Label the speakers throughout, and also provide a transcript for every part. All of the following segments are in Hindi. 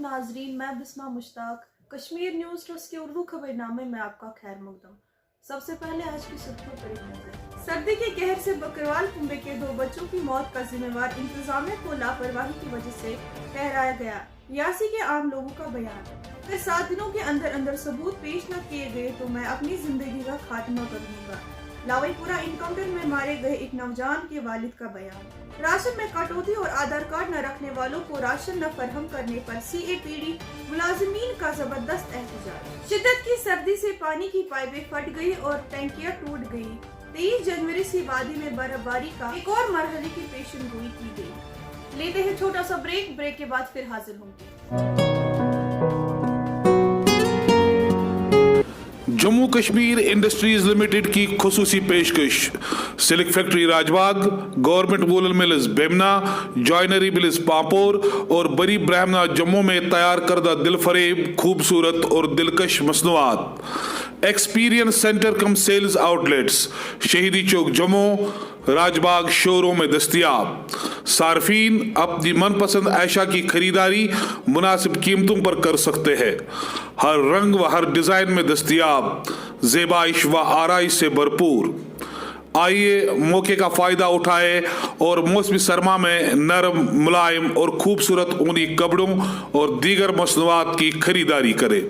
Speaker 1: नाजरीन, मैं बिस्मा मुश्ताक कश्मीर न्यूज़ ट्रस्ट के उर्दू खबरनामे में आपका खैर मकदम। सबसे पहले आज की सुर्खियों पर एक नजर। सर्दी के कहर से बकरवाल कुंबे के 2 बच्चों की मौत का जिम्मेवार इंतजामिया को लापरवाही की वजह से ठहराया गया। रियासी के आम लोगों का बयान, अगर 7 दिनों के अंदर अंदर सबूत पेश न किए गए तो मैं अपनी जिंदगी का खात्मा कर दूंगा। लावईपुरा इनकाउंटर में मारे गए एक नौजवान के वालिद का बयान। राशन में कटौती और आधार कार्ड न रखने वालों को राशन न फरहम करने पर CAPD मुलाजिमीन का जबरदस्त एहतजाज। शिद्दत की सर्दी से पानी की पाइपें फट गई और टैंकियां टूट गई। 23 जनवरी से वादी में बर्फबारी का एक और मरहले की पेशन गोई की गई। लेते हैं छोटा सा ब्रेक के बाद फिर हाजिर होंगे।
Speaker 2: जम्मू कश्मीर इंडस्ट्रीज लिमिटेड की खुसूसी पेशकश। Silk factory Rajbagh, government woollen mills Bemina, joinery mills Pampore और बरी ब्राह्मणा जम्मू में तैयार करदा दिलफरेब, खूबसूरत और दिलकश मसनूआत। एक्सपीरियंस सेंटर कम सेल्स आउटलेट्स शहीदी चौक जम्मू, राजबाग शोरूम में दस्तियाब। सार्फिन अपनी मनपसंद ऐशा की खरीदारी मुनासिब कीमतों पर कर सकते हैं। हर रंग व हर डिजाइन में दस्तियाब, ज़ेबाइश व आराइश से भरपूर। आइए मौके का फायदा उठाए और मौसमी सरमा में नरम, मुलायम और खूबसूरत ऊनी कपड़ों और दीगर मसनूआत की खरीदारी करें।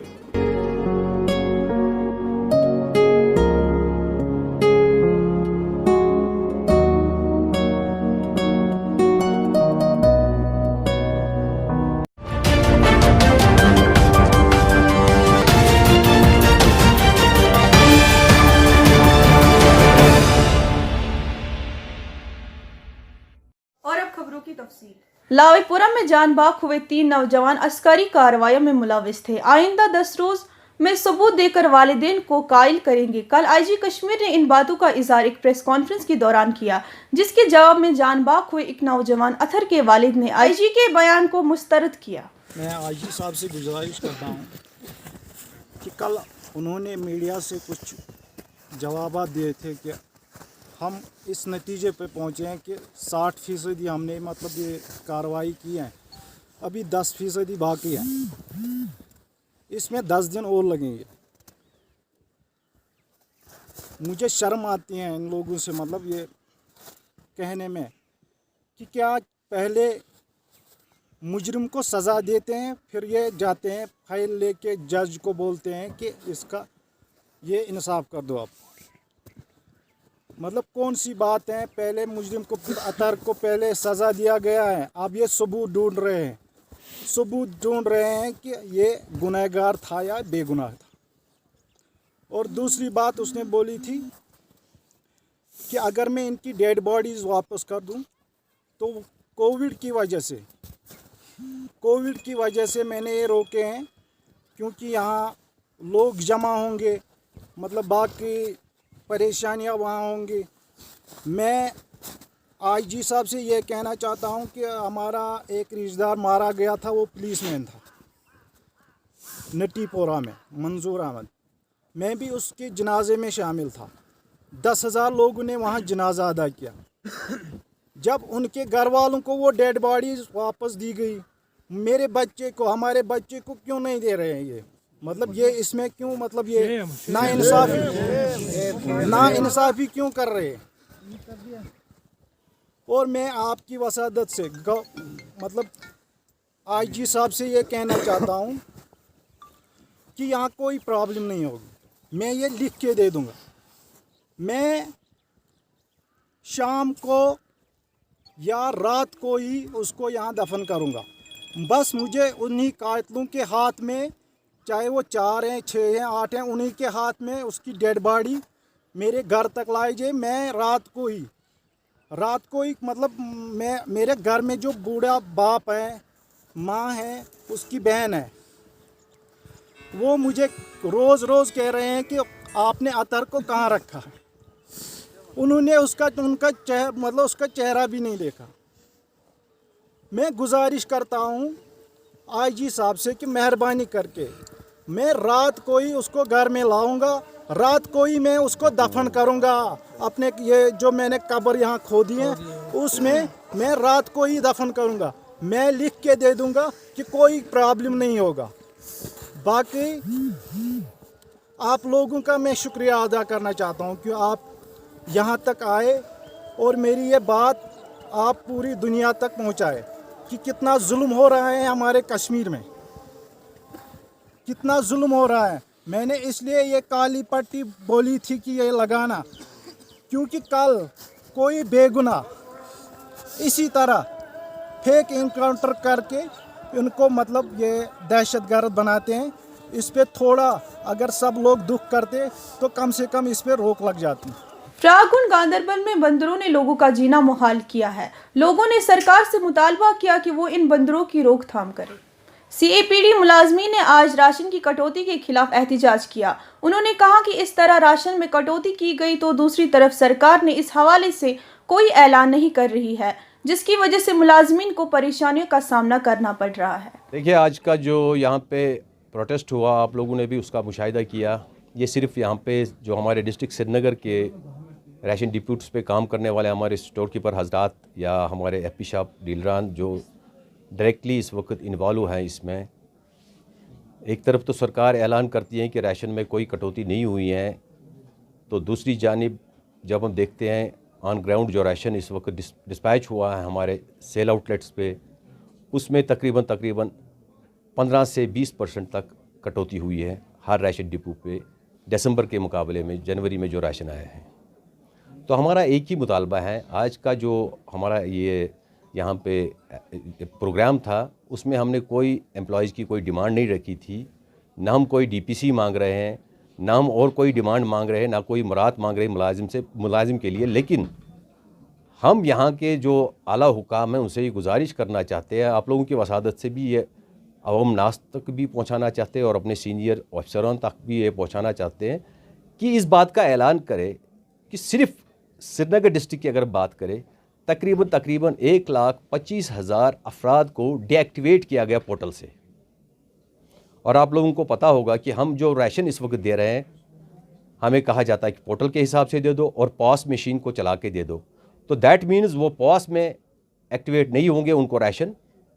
Speaker 1: लावईपुरा में जान बाख हुए 3 नौजवान अस्करी कार्रवाइयों में मुलविस थे। आइंदा 10 रोज में सबूत देकर वालिदैन को कायल करेंगे। कल IG कश्मीर ने इन बातों का इजहार एक प्रेस कॉन्फ्रेंस के दौरान किया, जिसके जवाब में जान बाख हुए एक नौजवान अथर के वालिद ने IG के बयान को मुस्तरद किया।
Speaker 3: मैं IG साहब से गुजारिश करता हूँ कि कल उन्होंने मीडिया से कुछ जवाब दिए थे कि हम इस नतीजे पे पहुँचे हैं कि 60% हमने मतलब ये कार्रवाई की है, अभी 10% बाकी है, इसमें 10 दिन और लगेंगे। मुझे शर्म आती है इन लोगों से मतलब ये कहने में कि क्या पहले मुजरिम को सज़ा देते हैं, फिर ये जाते हैं फाइल लेके जज को बोलते हैं कि इसका ये इंसाफ कर दो। आप मतलब कौन सी बात है, पहले मुजरिम को अतर को पहले सज़ा दिया गया है, अब ये सबूत ढूंढ रहे हैं कि ये गुनहगार था या बेगुनाह था। और दूसरी बात उसने बोली थी कि अगर मैं इनकी डेड बॉडीज़ वापस कर दूं तो कोविड की वजह से मैंने ये रोके हैं, क्योंकि यहाँ लोग जमा होंगे, मतलब बाकी परेशानियाँ वहाँ होंगी। मैं IG साहब से ये कहना चाहता हूँ कि हमारा एक रिश्तेदार मारा गया था, वो पुलिसमैन था नटीपोरा में, मंजूर अहमद। मैं भी उसके जनाजे में शामिल था। 10,000 लोगों ने वहाँ जनाजा अदा किया। जब उनके घर वालों को वो डेड बॉडीज वापस दी गई, मेरे बच्चे को, हमारे बच्चे को क्यों नहीं दे रहे हैं? ये मतलब ये इसमें क्यों, मतलब ये ना इंसाफी क्यों कर रहे हैं? और मैं आपकी वसादत से मतलब IG साहब से ये कहना चाहता हूँ कि यहाँ कोई प्रॉब्लम नहीं होगी, मैं ये लिख के दे दूँगा। मैं शाम को या रात को ही उसको यहाँ दफन करूँगा। बस मुझे उन्हीं कातिलों के हाथ में, चाहे वो 4 हैं, 6 हैं, 8 हैं, उन्हीं के हाथ में उसकी डेड बॉडी मेरे घर तक लाई जाए। मैं रात को ही मतलब मैं, मेरे घर में जो बूढ़ा बाप है, माँ है, उसकी बहन है, वो मुझे रोज़ कह रहे हैं कि आपने अतर को कहाँ रखा है। उन्होंने उसका चेहरा भी नहीं देखा। मैं गुजारिश करता हूँ IG साहब से कि मेहरबानी करके मैं रात को ही उसको घर में लाऊंगा, रात को ही मैं उसको दफन करूंगा। अपने ये जो मैंने कब्र यहाँ खोदी है उसमें मैं रात को ही दफन करूंगा। मैं लिख के दे दूंगा कि कोई प्रॉब्लम नहीं होगा। बाकी आप लोगों का मैं शुक्रिया अदा करना चाहता हूं कि आप यहाँ तक आए और मेरी ये बात आप पूरी दुनिया तक पहुँचाए कि कितना जुल्म हो रहा है हमारे कश्मीर में, कितना जुल्म हो रहा है। मैंने इसलिए ये काली पट्टी बोली थी कि ये लगाना, क्योंकि कल कोई बेगुनाह इसी तरह फेक इनकाउंटर करके इनको मतलब ये दहशतगर्द बनाते हैं। इस पे थोड़ा अगर सब लोग दुख करते तो कम से कम इस पे रोक लग जाती।
Speaker 1: फ्रागुन गांधरबल में बंदरों ने लोगों का जीना मुहाल किया है। लोगों ने सरकार से मुतालबा किया कि वो इन बंदरों की रोकथाम करे। सीएपीडी मुलाजमीन ने आज राशन की कटौती के खिलाफ एहतजाज किया। उन्होंने कहा कि इस तरह राशन में कटौती की गई तो दूसरी तरफ सरकार ने इस हवाले से कोई ऐलान नहीं कर रही है, जिसकी वजह से मुलाजमीन को परेशानियों का सामना करना पड़ रहा है।
Speaker 4: देखिए, आज का जो यहाँ पे प्रोटेस्ट हुआ, आप लोगों ने भी उसका मुशाहिदा किया। ये सिर्फ यहाँ पे जो हमारे डिस्ट्रिक्ट श्रीनगर के राशन डिप्यूट्स पे काम करने वाले हमारे स्टोर कीपर हजरात या हमारे एपी शॉप डीलरान जो डायरेक्टली इस वक्त इन्वॉल्व हैं इसमें। एक तरफ तो सरकार ऐलान करती है कि राशन में कोई कटौती नहीं हुई है, तो दूसरी जानिब जब हम देखते हैं ऑन ग्राउंड जो राशन इस वक्त डिस्पैच हुआ है हमारे सेल आउटलेट्स पे, उसमें तकरीबन 15 से 20% तक कटौती हुई है हर राशन डिपो पे दिसंबर के मुकाबले में जनवरी में जो राशन आया है। तो हमारा एक ही मुतालबा है, आज का जो हमारा ये यहाँ पे प्रोग्राम था उसमें हमने कोई एम्प्लॉयज़ की कोई डिमांड नहीं रखी थी, ना हम कोई डीपीसी मांग रहे हैं, ना हम और कोई डिमांड मांग रहे हैं, ना कोई मुराद मांग रहे हैं मुलाजिम के लिए। लेकिन हम यहाँ के जो आला हुकाम हैं उनसे ये गुजारिश करना चाहते हैं, आप लोगों की वसादत से भी ये अवाम नास तक भी पहुँचाना चाहते हैं और अपने सीनियर अफसरों तक भी ये पहुँचाना चाहते हैं कि इस बात का ऐलान करें कि सिर्फ श्रीनगर डिस्ट्रिक्ट की अगर बात करें तकरीबन 1,25,000 अफराद को डीएक्टिवेट किया गया पोर्टल से। और आप लोगों को पता होगा कि हम जो राशन इस वक्त दे रहे हैं, हमें कहा जाता है कि पोर्टल के हिसाब से दे दो और पॉस मशीन को चला के दे दो। तो दैट मीन्स वो पॉस में एक्टिवेट नहीं होंगे, उनको राशन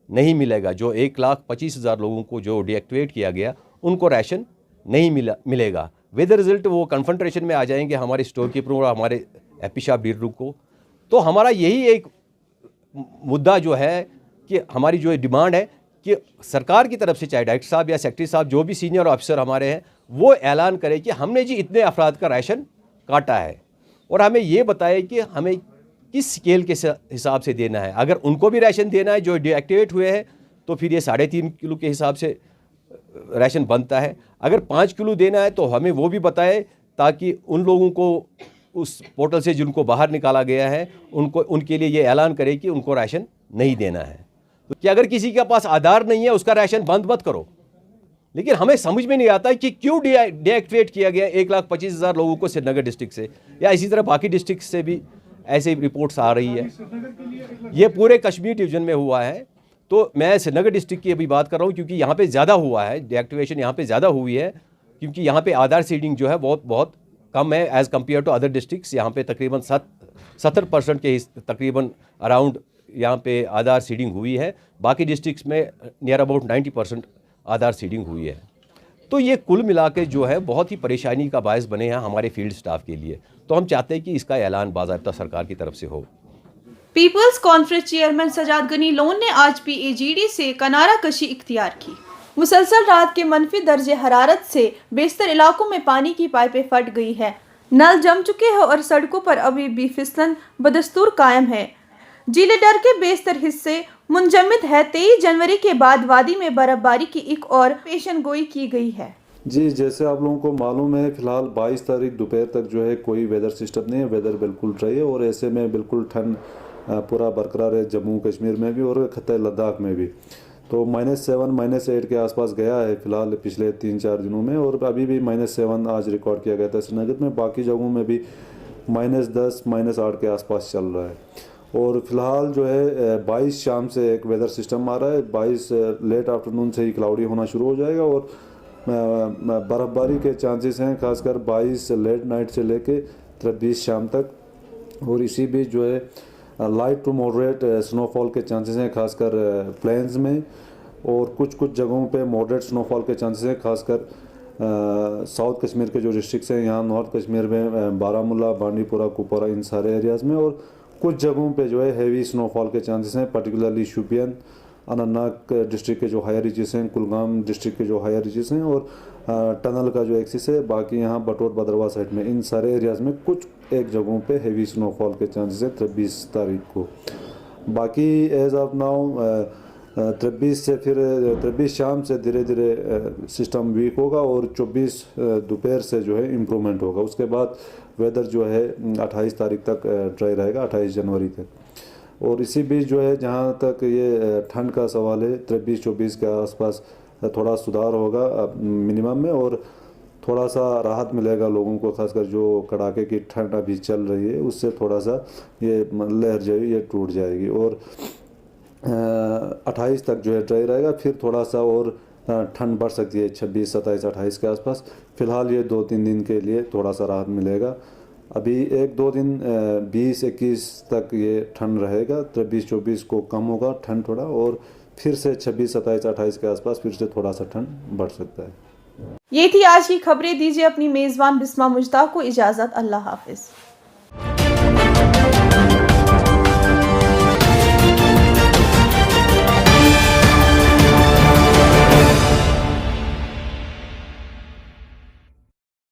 Speaker 4: नहीं मिलेगा। जो 1,25,000 लोगों को जो डीएक्टिवेट किया गया उनको राशन नहीं मिलेगा। विद रिजल्ट वो कन्फ्रंटेशन में आ जाएंगे हमारे स्टोर कीपरों और हमारे एपी शॉप डीलरों को। तो हमारा यही एक मुद्दा जो है कि हमारी जो डिमांड है कि सरकार की तरफ से चाहे डायरेक्टर साहब या सेक्रेटरी साहब जो भी सीनियर ऑफिसर हमारे हैं वो ऐलान करें कि हमने जी इतने अफराद का राशन काटा है और हमें ये बताए कि हमें किस स्केल के हिसाब से देना है। अगर उनको भी राशन देना है जो डीएक्टिवेट हुए हैं तो फिर ये 3.5 किलो के हिसाब से राशन बनता है। अगर 5 किलो देना है तो हमें वो भी बताए ताकि उन लोगों को उस पोर्टल से जिनको बाहर निकाला गया है उनके लिए ये ऐलान करे कि उनको राशन नहीं देना है। तो कि अगर किसी के पास आधार नहीं है उसका राशन बंद मत करो। लेकिन हमें समझ में नहीं आता कि क्यों डीएक्टिवेट किया गया 1,25,000 लोगों को श्रीनगर डिस्ट्रिक्ट से, या इसी तरह बाकी डिस्ट्रिक्ट से भी ऐसे रिपोर्ट्स आ रही है। ये पूरे कश्मीर डिवीज़न में हुआ है। तो मैं श्रीनगर डिस्ट्रिक्ट की अभी बात कर रहा हूँ क्योंकि यहाँ पे ज़्यादा हुआ है, डीएक्टिवेशन यहाँ पे ज़्यादा हुई है क्योंकि यहाँ पे आधार सीडिंग जो है बहुत कम है as compare to other districts. यहाँ पे तकरीबन 70% के तकरीबन अराउंड यहाँ पे आधार सीडिंग हुई है। बाकी डिस्ट्रिक्ट्स में नियर अबाउट 90% आधार सीडिंग हुई है। तो ये कुल मिला के जो है बहुत ही परेशानी का बायस बने हैं हमारे फील्ड स्टाफ के लिए। तो हम चाहते हैं कि इसका ऐलान बाज़ाब्ता सरकार की तरफ से हो।
Speaker 1: पीपल्स कॉन्फ्रेंस चेयरमैन सजाद गनी लोन ने आज पीएजीडी से किनारा कशी इख्तियार की। मुसलसल रात के मनफी दर्जे हरारत से बेशतर इलाकों में पानी की पाइपें फट गई है, नल जम चुके हैं और सड़कों पर अभी भी फिसलन बदस्तूर कायम है। जिलेडर के बेशतर हिस्से मुंजमद है। 23 जनवरी के बाद वादी में बर्फबारी की एक और पेशन गोई की गई है।
Speaker 5: जी, जैसे आप लोगों को मालूम है फिलहाल 22 तारीख दोपहर तक जो है कोई वेदर सिस्टम नहीं है, वेदर बिल्कुल ड्राई है और ऐसे में बिल्कुल ठंड पूरा बरकरार है जम्मू कश्मीर में भी और खत्ते लद्दाख में भी। तो -7 -8 के आसपास गया है फिलहाल पिछले 3-4 दिनों में और अभी भी -7 आज रिकॉर्ड किया गया था श्रीनगर में। बाकी जगहों में भी -10 -8 के आसपास चल रहा है। और फिलहाल जो है 22 शाम से एक वेदर सिस्टम आ रहा है, 22 लेट आफ्टरनून से ही क्लाउडी होना शुरू हो जाएगा और बर्फ़बारी के चांसेस हैं खासकर 22 लेट नाइट से लेके 20 शाम तक। और इसी बीच जो है लाइट टू मॉडरेट स्नोफॉल के चांसेस हैं, खासकर प्लेन्स में, और कुछ जगहों पे मॉडरेट स्नोफॉल के चांसेस हैं, खासकर साउथ कश्मीर के जो डिस्ट्रिक्ट्स हैं यहाँ नॉर्थ कश्मीर में बारामूला, बांडीपुरा, कुपवारा, इन सारे एरियाज़ में, और कुछ जगहों पे जो है हैवी स्नोफॉल के चांसेस हैं, पर्टिकुलरली शोपियान, अनंतनाग डिस्ट्रिक्ट के जो हायर रीचेस हैं, कुलगाम डिस्ट्रिक्ट के जो हायर रीचेस हैं, और टनल का जो एक्सिस है, बाकी यहाँ बटोर भद्रवाह साइड में, इन सारे एरियाज़ में कुछ एक जगहों पे हैवी स्नोफॉल के चांसेस हैं 23 तारीख को। बाकी एज ऑफ नाउ 23 शाम से धीरे धीरे सिस्टम वीक होगा और 24 दोपहर से जो है इम्प्रूवमेंट होगा। उसके बाद वेदर जो है 28 तारीख तक ड्राई रहेगा, 28 जनवरी तक। और इसी बीच जो है जहाँ तक ये ठंड का सवाल है, 23-24 के आसपास थोड़ा सुधार होगा मिनिमम में, और थोड़ा सा राहत मिलेगा लोगों को, खासकर जो कड़ाके की ठंड अभी चल रही है उससे थोड़ा सा ये लहर जो है ये टूट जाएगी। और 28 तक जो है ड्राई रहेगा, फिर थोड़ा सा और ठंड बढ़ सकती है 26, 27, 28 के आसपास। फ़िलहाल ये 2-3 दिन के लिए थोड़ा सा राहत मिलेगा। अभी 1-2 दिन 20-21 तक ये ठंड रहेगा, 23-24 को कम होगा ठंड थोड़ा, और फिर से 26, 27, 28 के आसपास फिर से थोड़ा सा ठंड बढ़ सकता है।
Speaker 1: ये थी आज की खबरें। दीजिए अपनी मेजबान बिस्मा मुश्ताक को इजाजत। अल्लाह हाफिज।